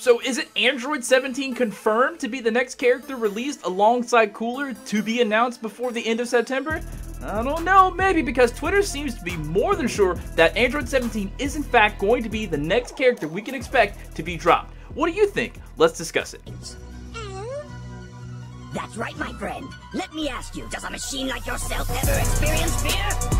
So is it Android 17 confirmed to be the next character released alongside Cooler to be announced before the end of September? I don't know, maybe, because Twitter seems to be more than sure that Android 17 is in fact going to be the next character we can expect to be dropped. What do you think? Let's discuss it. That's right, my friend. Let me ask you, does a machine like yourself ever experience fear?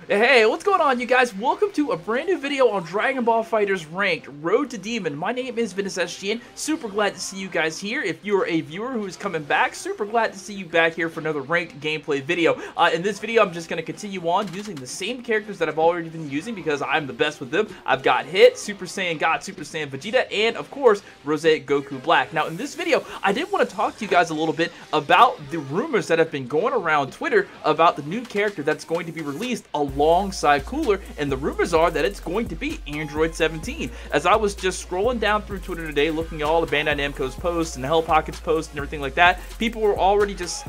Hey, what's going on, you guys? Welcome to a brand new video on Dragon Ball FighterZ Ranked Road to Demon. My name is Ventus, and super glad to see you guys here. If you're a viewer who's coming back, super glad to see you back here for another ranked gameplay video. In this video, I'm just going to continue on using the same characters that I've already been using because I'm the best with them. I've got Hit, Super Saiyan God, Super Saiyan Vegeta, and of course, Rose Goku Black. Now, in this video, I did want to talk to you guys a little bit about the rumors that have been going around Twitter about the new character that's going to be released alongside Cooler, and the rumors are that it's going to be Android 17. As I was just scrolling down through Twitter today, looking at all the Bandai Namco's posts and Hell Pocket's posts and everything like that, people were already just,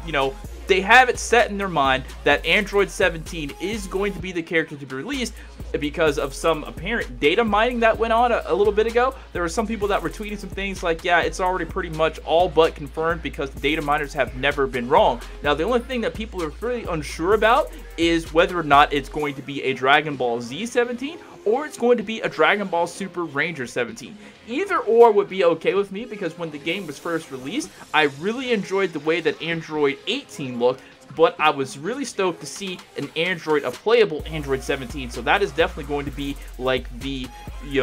they have it set in their mind that Android 17 is going to be the character to be released because of some apparent data mining that went on a little bit ago. There were some people that were tweeting some things like, yeah, it's already pretty much all but confirmed because the data miners have never been wrong. Now, the only thing that people are really unsure about is whether or not it's going to be a Dragon Ball Z 17 or it's going to be a Dragon Ball Super Ranger 17. Either or would be okay with me because when the game was first released, I really enjoyed the way that Android 18 looked, but I was really stoked to see a playable Android 17. So that is definitely going to be like the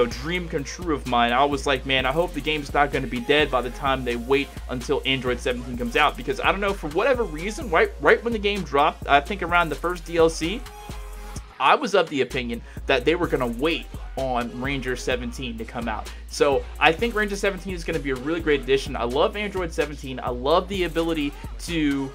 dream come true of mine. I was like, man, I hope the game's not going to be dead by the time they wait until Android 17 comes out, because I don't know, for whatever reason, right when the game dropped, I think around the first DLC, I was of the opinion that they were going to wait on Ranger 17 to come out. So I think Ranger 17 is going to be a really great addition. I love Android 17. I love the ability to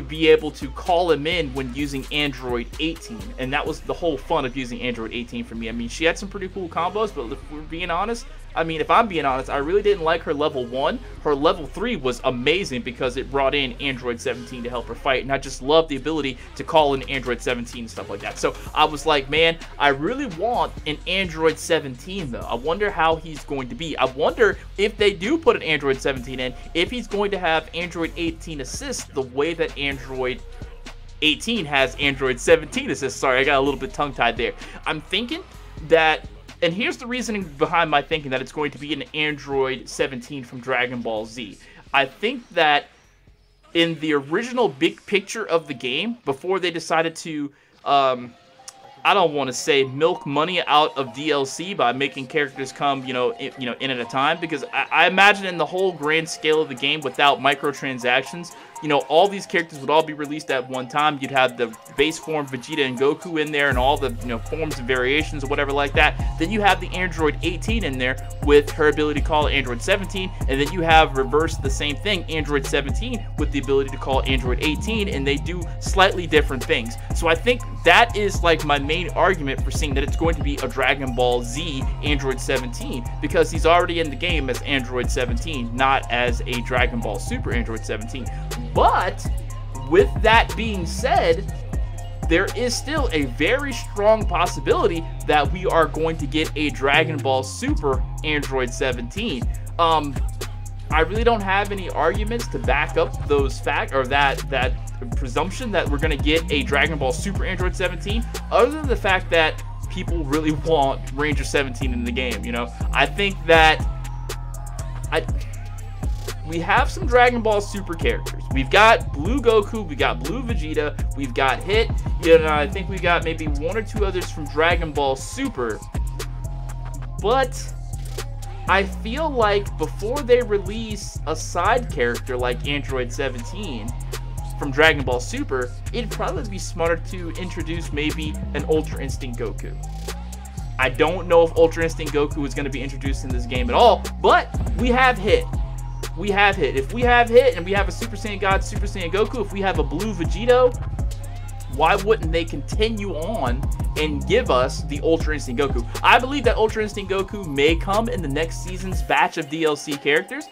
be able to call him in when using Android 18, and that was the whole fun of using Android 18 for me. I mean, she had some pretty cool combos, but if we're being honest, if I'm being honest, I really didn't like her level 1. Her level 3 was amazing because it brought in Android 17 to help her fight, and I just love the ability to call in Android 17 and stuff like that. So I was like, man, I really want an Android 17 though. I wonder how he's going to be. I wonder if they do put an Android 17 in, if he's going to have Android 18 assist the way that Android 18 has Android 17 assist. Sorry, I got a little bit tongue-tied there. I'm thinking that, and here's the reasoning behind my thinking that it's going to be an Android 17 from Dragon Ball Z. I think that in the original big picture of the game, before they decided to, I don't want to say milk money out of DLC by making characters come, in at a time, because I imagine in the whole grand scale of the game without microtransactions, all these characters would all be released at one time. You'd have the base form Vegeta and Goku in there and all the forms and variations or whatever like that. Then you have the Android 18 in there with her ability to call Android 17, and then you have reversed the same thing, Android 17 with the ability to call Android 18, and they do slightly different things. So I think that is like my main argument for seeing that it's going to be a Dragon Ball Z Android 17, because he's already in the game as Android 17, not as a Dragon Ball Super Android 17. But with that being said, there is still a very strong possibility that we are going to get a Dragon Ball Super Android 17. I really don't have any arguments to back up those facts or that presumption that we're going to get a Dragon Ball Super Android 17, other than the fact that people really want Ranger 17 in the game. I think that we have some Dragon Ball Super characters. We've got Blue Goku, we got Blue Vegeta, we've got Hit, I think we got maybe one or two others from Dragon Ball Super. But I feel like before they release a side character like Android 17 from Dragon Ball Super, it'd probably be smarter to introduce maybe an Ultra Instinct Goku. I don't know if Ultra Instinct Goku is going to be introduced in this game at all, but we have Hit. We have Hit. If we have Hit and we have a Super Saiyan God, Super Saiyan Goku, if we have a Blue Vegito, why wouldn't they continue on and give us the Ultra Instinct Goku? I believe that Ultra Instinct Goku may come in the next season's batch of DLC characters,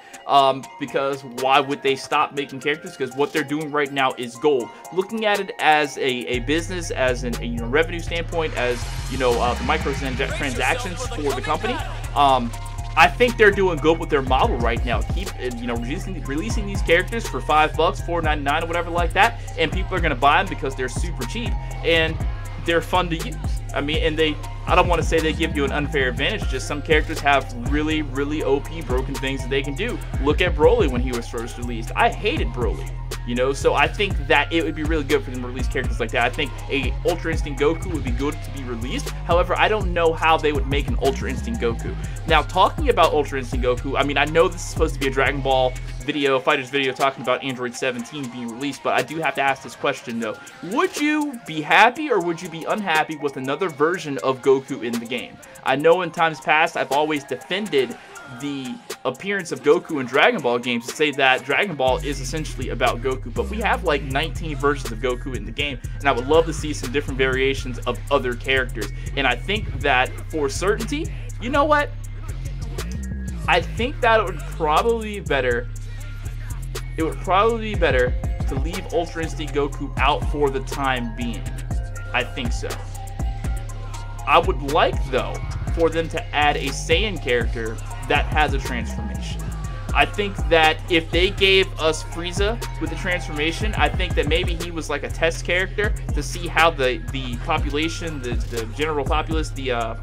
because why would they stop making characters? Because what they're doing right now is gold. Looking at it as a business, as a revenue standpoint, as the microtransactions for the company, I think they're doing good with their model right now. Keep releasing these characters for $5, $4.99 or whatever like that, and people are gonna buy them because they're super cheap and they're fun to use. I mean, and I don't want to say they give you an unfair advantage, just some characters have really, really OP broken things that they can do. Look at Broly when he was first released. I hated Broly, so I think that it would be really good for them to release characters like that. I think a Ultra Instinct Goku would be good to be released. However, I don't know how they would make an Ultra Instinct Goku. Now, talking about Ultra Instinct Goku, I mean, I know this is supposed to be a Dragon Ball video, FighterZ video talking about Android 17 being released, but I do have to ask this question though. Would you be happy or would you be unhappy with another version of Goku in the game? I know in times past I've always defended the appearance of Goku in Dragon Ball games to say that Dragon Ball is essentially about Goku, but we have like 19 versions of Goku in the game, and I would love to see some different variations of other characters. And I think that for certainty, you know what? I think that it would probably be better. It would probably be better to leave Ultra Instinct Goku out for the time being. I think so. I would like, though, for them to add a Saiyan character that has a transformation. I think that if they gave us Frieza with the transformation, I think that maybe he was like a test character to see how the population, the general populace, the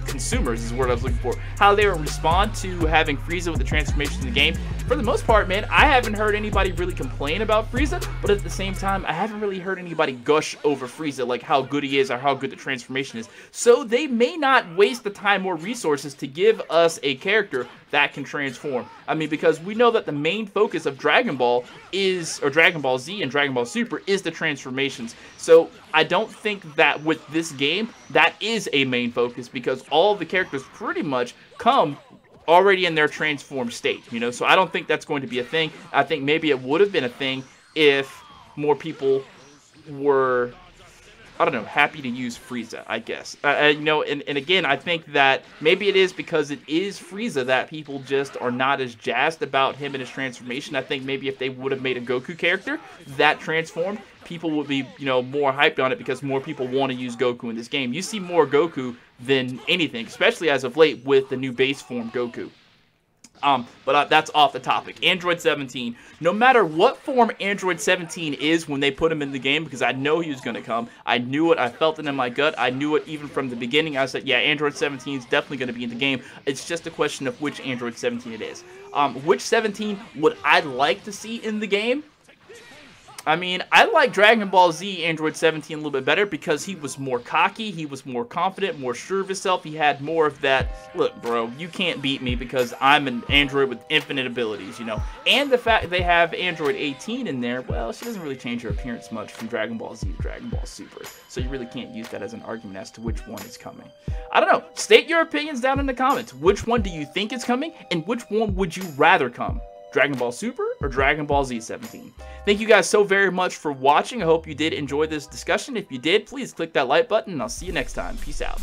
consumers is the word I was looking for, how they would respond to having Frieza with the transformation in the game. For the most part, man, I haven't heard anybody really complain about Frieza, but at the same time, I haven't really heard anybody gush over Frieza, like how good he is or how good the transformation is. So they may not waste the time or resources to give us a character that can transform. I mean, because we know that the main focus of Dragon Ball is, or Dragon Ball Z and Dragon Ball Super, is the transformations. So I don't think that with this game, that is a main focus, because all of the characters pretty much come already in their transformed state, so I don't think that's going to be a thing. I think maybe it would have been a thing if more people were, I don't know, happy to use Frieza, I guess. And again, I think that maybe it is because it is Frieza that people just are not as jazzed about him and his transformation. I think maybe if they would have made a Goku character that transformed, people would be, more hyped on it because more people want to use Goku in this game. You see more Goku than anything, especially as of late with the new base form Goku. But that's off the topic. Android 17. No matter what form Android 17 is when they put him in the game, because I know he was going to come. I knew it. I felt it in my gut. I knew it even from the beginning. I said, yeah, Android 17 is definitely going to be in the game. It's just a question of which Android 17 it is. Which 17 would I like to see in the game? I mean, I like Dragon Ball Z Android 17 a little bit better because he was more cocky, he was more confident, more sure of himself. He had more of that, look, bro, you can't beat me because I'm an android with infinite abilities, And the fact they have Android 18 in there, well, she doesn't really change her appearance much from Dragon Ball Z to Dragon Ball Super. So you really can't use that as an argument as to which one is coming. I don't know. State your opinions down in the comments. Which one do you think is coming, and which one would you rather come? Dragon Ball Super or Dragon Ball Z 17. Thank you guys so very much for watching. I hope you did enjoy this discussion. If you did, please click that like button, and I'll see you next time. Peace out.